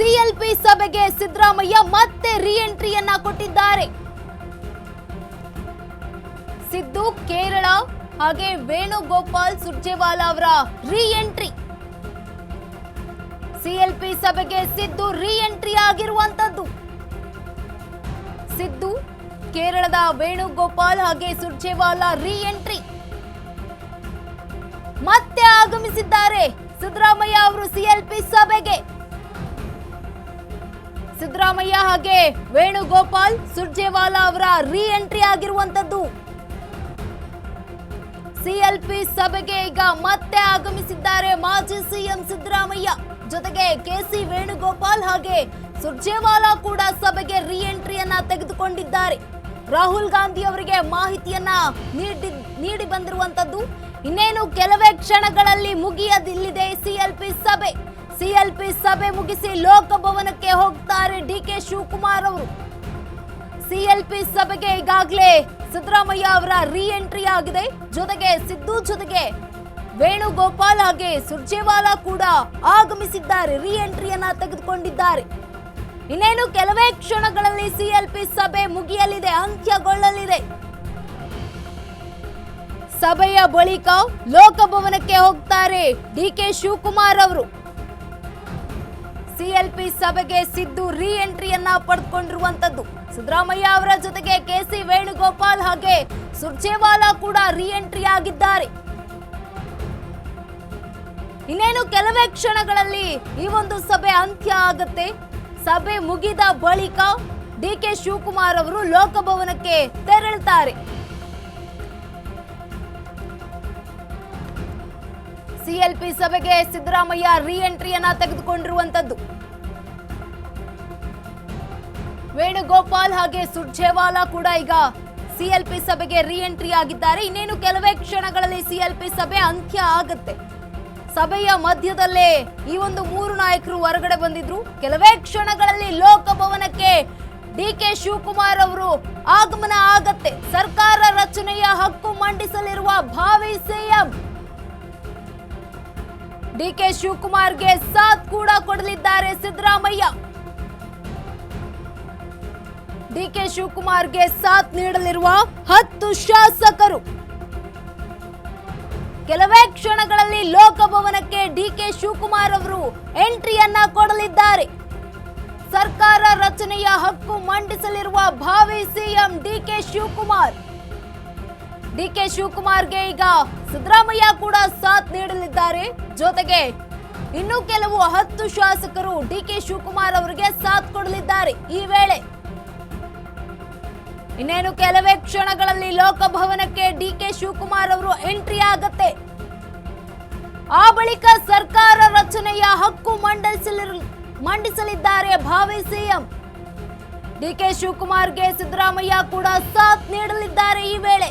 CLP ಸಭೆಗೆ ಸಿದ್ದರಾಮಯ್ಯ ಮತ್ತೆ ರೀಎಂಟ್ರಿಯನ್ನ ಕೊಟ್ಟಿದ್ದಾರೆ. ಸಿದ್ದು ಕೇರಳ ಹಾಗೆ ವೇಣುಗೋಪಾಲ್ ಸುರ್ಜೇವಾಲಾ ಅವರ ರೀಎಂಟ್ರಿ. ಸಿಎಲ್ಪಿ ಸಭೆಗೆ ಸಿದ್ದು ರೀಎಂಟ್ರಿ ಆಗಿರುವಂತದ್ದು. ಸಿದ್ದು ಕೇರಳದ ವೇಣುಗೋಪಾಲ್ ಹಾಗೆ ಸುರ್ಜೇವಾಲಾ ರೀಎಂಟ್ರಿ ಮತ್ತೆ ಆಗಮಿಸಿದ್ದಾರೆ ಸಿದ್ದರಾಮಯ್ಯ ಅವರು ಸಿಎಲ್ಪಿ ಸಭೆಗೆ. ಸಿದ್ದರಾಮಯ್ಯ ಹಾಗೆ ವೇಣುಗೋಪಾಲ್ ಸುರ್ಜೇವಾಲಾ ಅವರ ರೀಎಂಟ್ರಿ ಆಗಿರುವಂತದ್ದು. ಸಿಎಲ್ಪಿ ಸಭೆಗೆ ಈಗ ಮತ್ತೆ ಆಗಮಿಸಿದ್ದಾರೆ ಮಾಜಿ ಸಿಎಂ ಸಿದ್ದರಾಮಯ್ಯ. ಜೊತೆಗೆ ಕೆಸಿ ವೇಣುಗೋಪಾಲ್ ಹಾಗೆ ಸುರ್ಜೇವಾಲಾ ಕೂಡ ಸಭೆಗೆ ರೀಎಂಟ್ರಿಯನ್ನ ತೆಗೆದುಕೊಂಡಿದ್ದಾರೆ. ರಾಹುಲ್ ಗಾಂಧಿ ಅವರಿಗೆ ಮಾಹಿತಿಯನ್ನ ನೀಡಿ ಬಂದಿರುವಂತದ್ದು. ಇನ್ನೇನು ಕೆಲವೇ ಕ್ಷಣಗಳಲ್ಲಿ ಮುಗಿಯಲಿದೆ ಸಿಎಲ್ಪಿ ಸಭೆ. ಸಿಎಲ್ಪಿ ಸಭೆ ಮುಗಿಸಿ ಲೋಕಭವನಕ್ಕೆ ಹೋಗ್ತಾರೆ ಡಿಕೆ ಶಿವಕುಮಾರ್ ಅವರು. ಸಿಎಲ್ಪಿ ಸಭೆಗೆ ಈಗಾಗಲೇ ಸಿದ್ದರಾಮಯ್ಯ ಅವರ ರೀಎಂಟ್ರಿ ಆಗಿದೆ. ಜೊತೆಗೆ ಸಿದ್ದು ಜೊತೆಗೆ ವೇಣುಗೋಪಾಲ್ ಹಾಗೆ ಸುರ್ಜೇವಾಲಾ ಕೂಡ ಆಗಮಿಸಿದ್ದಾರೆ, ರೀಎಂಟ್ರಿಯನ್ನ ತೆಗೆದುಕೊಂಡಿದ್ದಾರೆ. ಇನ್ನೇನು ಕೆಲವೇ ಕ್ಷಣಗಳಲ್ಲಿ ಸಿಎಲ್ಪಿ ಸಭೆ ಮುಗಿಯಲಿದೆ, ಅಂತ್ಯಗೊಳ್ಳಲಿದೆ. ಸಭೆಯ ಬಳಿಕ ಲೋಕಭವನಕ್ಕೆ ಹೋಗ್ತಾರೆ ಡಿಕೆ ಶಿವಕುಮಾರ್ ಅವರು. ಸಿಎಲ್ಪಿ ಸಭೆಗೆ ಸಿದ್ದು ರೀಎಂಟ್ರಿಯನ್ನ ಪಡೆದುಕೊಂಡಿರುವಂತದ್ದು. ಸಿದ್ದರಾಮಯ್ಯ ಅವರ ಜೊತೆಗೆ ಕೆಸಿ ವೇಣುಗೋಪಾಲ್ ಹಾಗೆ ಸುರ್ಜೇವಾಲಾ ಕೂಡ ರೀಎಂಟ್ರಿ ಆಗಿದ್ದಾರೆ. ಇನ್ನೇನು ಕೆಲವೇ ಕ್ಷಣಗಳಲ್ಲಿ ಈ ಒಂದು ಸಭೆ ಅಂತ್ಯ ಆಗುತ್ತೆ. ಸಭೆ ಮುಗಿದ ಬಳಿಕ ಡಿಕೆ ಶಿವಕುಮಾರ್ ಅವರು ಲೋಕಭವನಕ್ಕೆ ತೆರಳುತ್ತಾರೆ. ಸಿಎಲ್ಪಿ ಸಭೆಗೆ ಸಿದ್ದರಾಮಯ್ಯ ರೀಎಂಟ್ರಿಯನ್ನ ತೆಗೆದುಕೊಂಡಿರುವಂತದ್ದು. ವೇಣುಗೋಪಾಲ್ ಹಾಗೆ ಸುರ್ಜೇವಾಲಾ ಕೂಡ ಈಗ ಸಿಎಲ್ಪಿ ಸಭೆಗೆ ರೀಎಂಟ್ರಿ ಆಗಿದ್ದಾರೆ. ಇನ್ನೇನು ಕೆಲವೇ ಕ್ಷಣಗಳಲ್ಲಿ ಸಿಎಲ್ಪಿ ಸಭೆ ಅಂತ್ಯ ಆಗುತ್ತೆ. ಸಭೆಯ ಮಧ್ಯದಲ್ಲೇ ಈ ಒಂದು ಮೂರು ನಾಯಕರು ಹೊರಗಡೆ ಬಂದಿದ್ರು. ಕೆಲವೇ ಕ್ಷಣಗಳಲ್ಲಿ ಲೋಕಭವನಕ್ಕೆ ಡಿಕೆ ಶಿವಕುಮಾರ್ ಅವರು ಆಗಮನ ಆಗತ್ತೆ. ಸರ್ಕಾರ ರಚನೆಯ ಹಕ್ಕು ಮಂಡಿಸಲಿರುವ ಭಾವಿ ಸಿಎಂ ಡಿಕೆ ಶಿವಕುಮಾರ್ಗೆ ಸಾಥ್ ಕೂಡ ಕೊಡಲಿದ್ದಾರೆ ಸಿದ್ದರಾಮಯ್ಯ. ಡಿಕೆ ಶಿವಕುಮಾರ್ಗೆ ಸಾಥ್ ನೀಡಲಿರುವ 10 ಶಾಸಕರು ಕೆಲವೇ ಕ್ಷಣಗಳಲ್ಲಿ ಲೋಕಭವನಕ್ಕೆ ಡಿಕೆ ಶಿವಕುಮಾರ್ ಅವರು ಎಂಟ್ರಿಯನ್ನ ಕೊಡಲಿದ್ದಾರೆ. ಸರ್ಕಾರ ರಚನೆಯ ಹಕ್ಕು ಮಂಡಿಸಲಿರುವ ಭಾವಿ ಸಿಎಂ ಡಿಕೆ ಶಿವಕುಮಾರ್. ಡಿಕೆ ಶಿವಕುಮಾರ್ಗೆ ಈಗ ಸಿದ್ದರಾಮಯ್ಯ ಕೂಡ ಸಾಥ್ ನೀಡಲಿದ್ದಾರೆ. ಜೊತೆಗೆ ಇನ್ನು ಕೆಲವು 10 ಶಾಸಕರು ಡಿಕೆ ಶಿವಕುಮಾರ್ ಅವರಿಗೆ ಸಾಥ್ ಕೊಡಲಿದ್ದಾರೆ. ಈ ವೇಳೆ ಇನ್ನೇನು ಕೆಲವೇ ಕ್ಷಣಗಳಲ್ಲಿ ಲೋಕಭವನಕ್ಕೆ ಡಿಕೆ ಶಿವಕುಮಾರ್ ಅವರು ಎಂಟ್ರಿ ಆಗತ್ತೆ. ಆ ಬಳಿಕ ಸರ್ಕಾರ ರಚನೆಯ ಹಕ್ಕು ಮಂಡಿಸಲಿದ್ದಾರೆ ಭಾವಿ ಸಿಎಂ. ಡಿಕೆ ಶಿವಕುಮಾರ್ಗೆ ಸಿದ್ದರಾಮಯ್ಯ ಕೂಡ ಸಾಥ್ ನೀಡಲಿದ್ದಾರೆ. ಈ ವೇಳೆ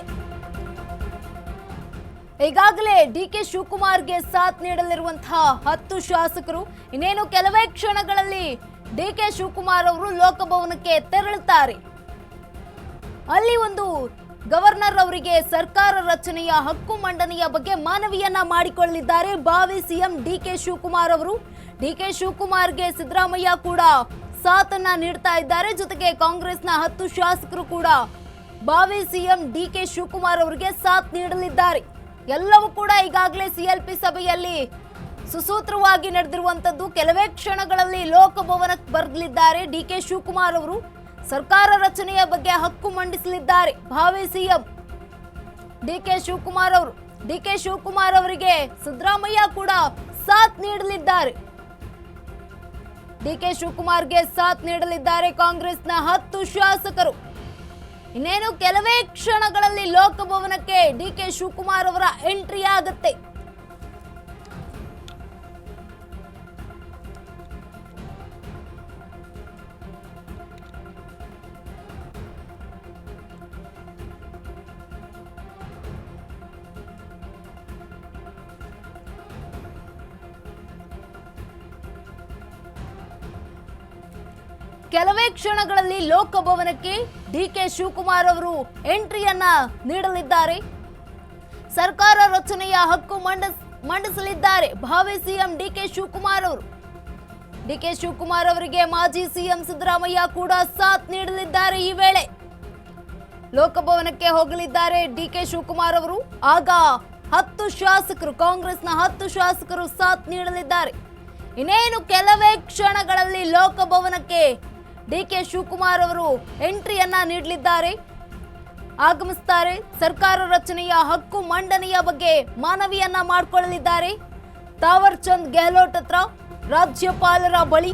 ಈಗಾಗಲೇ ಡಿಕೆ ಶಿವಕುಮಾರ್ಗೆ ಸಾಥ್ ನೀಡಲಿರುವಂತಹ 10 ಶಾಸಕರು ಇನ್ನೇನು ಕೆಲವೇ ಕ್ಷಣಗಳಲ್ಲಿ ಡಿಕೆ ಶಿವಕುಮಾರ್ ಅವರು ಲೋಕಭವನಕ್ಕೆ ತೆರಳುತ್ತಾರೆ. ಅಲ್ಲಿ ಒಂದು ಗವರ್ನರ್ ಅವರಿಗೆ ಸರ್ಕಾರ ರಚನೆಯ ಹಕ್ಕು ಮಂಡನೆಯ ಬಗ್ಗೆ ಮನವಿಯನ್ನ ಮಾಡಿಕೊಳ್ಳಲಿದ್ದಾರೆ ಭಾವಿ ಸಿಎಂ ಡಿಕೆ ಶಿವಕುಮಾರ್ ಅವರು. ಡಿಕೆ ಶಿವಕುಮಾರ್ಗೆ ಸಿದ್ದರಾಮಯ್ಯ ಕೂಡ ಸಾಥನ್ನ ನೀಡ್ತಾ ಇದ್ದಾರೆ. ಜೊತೆಗೆ ಕಾಂಗ್ರೆಸ್ನ 10 ಶಾಸಕರು ಕೂಡ ಭಾವಿ ಸಿಎಂ ಡಿಕೆ ಶಿವಕುಮಾರ್ ಅವರಿಗೆ ಸಾಥ್ ನೀಡಲಿದ್ದಾರೆ. ಎಲ್ಲವೂ ಕೂಡ ಈಗಾಗಲೇ ಸಿಎಲ್ಪಿ ಸಭೆಯಲ್ಲಿ ಸುಸೂತ್ರವಾಗಿ ನಡೆದಿರುವಂತದ್ದು. ಕೆಲವೇ ಕ್ಷಣಗಳಲ್ಲಿ ಲೋಕಭವನಕ್ಕೆ ಬರಲಿದ್ದಾರೆ ಡಿಕೆ ಶಿವಕುಮಾರ್ ಅವರು. ಸರ್ಕಾರ ರಚನೆಯ ಬಗ್ಗೆ ಹಕ್ಕು ಮಂಡಿಸಲಿದ್ದಾರೆ ಭಾವಿ ಸಿಎಂ ಡಿಕೆ ಶಿವಕುಮಾರ್ ಅವರು. ಡಿಕೆ ಶಿವಕುಮಾರ್ ಅವರಿಗೆ ಸಿದ್ದರಾಮಯ್ಯ ಕೂಡ ಸಾಥ್ ನೀಡಲಿದ್ದಾರೆ. ಡಿಕೆ ಶಿವಕುಮಾರ್ಗೆ ಸಾಥ್ ನೀಡಲಿದ್ದಾರೆ ಕಾಂಗ್ರೆಸ್ನ 10 ಶಾಸಕರು. ಇನ್ನೇನು ಕೆಲವೇ ಕ್ಷಣಗಳಲ್ಲಿ ಲೋಕಭವನಕ್ಕೆ ಡಿಕೆ ಶಿವಕುಮಾರ್ ಅವರ ಎಂಟ್ರಿ ಆಗುತ್ತೆ. ಕೆಲವೇ ಕ್ಷಣಗಳಲ್ಲಿ ಲೋಕಭವನಕ್ಕೆ ಡಿಕೆ ಶಿವಕುಮಾರ್ ಅವರು ಎಂಟ್ರಿಯನ್ನ ನೀಡಲಿದ್ದಾರೆ. ಸರ್ಕಾರ ರಚನೆಯ ಹಕ್ಕು ಮಂಡಿಸಲಿದ್ದಾರೆ ಭಾವಿ ಸಿಎಂ ಡಿಕೆ ಶಿವಕುಮಾರ್ ಅವರು. ಡಿಕೆ ಶಿವಕುಮಾರ್ ಅವರಿಗೆ ಮಾಜಿ ಸಿಎಂ ಸಿದ್ದರಾಮಯ್ಯ ಕೂಡ ಸಾಥ್ ನೀಡಲಿದ್ದಾರೆ. ಈ ವೇಳೆ ಲೋಕಭವನಕ್ಕೆ ಹೋಗಲಿದ್ದಾರೆ ಡಿಕೆ ಶಿವಕುಮಾರ್ ಅವರು. ಆಗ 10 ಶಾಸಕರು, ಕಾಂಗ್ರೆಸ್ನ 10 ಶಾಸಕರು ಸಾಥ್ ನೀಡಲಿದ್ದಾರೆ. ಇನ್ನೇನು ಕೆಲವೇ ಕ್ಷಣಗಳಲ್ಲಿ ಲೋಕಭವನಕ್ಕೆ ಡಿಕೆ ಶಿವಕುಮಾರ್ ಅವರು ಎಂಟ್ರಿಯನ್ನ ನೀಡಲಿದ್ದಾರೆ, ಆಗಮಿಸುತ್ತಾರೆ. ಸರ್ಕಾರ ರಚನೆಯ ಹಕ್ಕು ಮಂಡನೆಯ ಬಗ್ಗೆ ಮನವಿಯನ್ನ ಮಾಡಿಕೊಳ್ಳಲಿದ್ದಾರೆ. ತಾವರ್ ಚಂದ್ ಗೆಹ್ಲೋಟ್ ಹತ್ರ, ರಾಜ್ಯಪಾಲರ ಬಳಿ.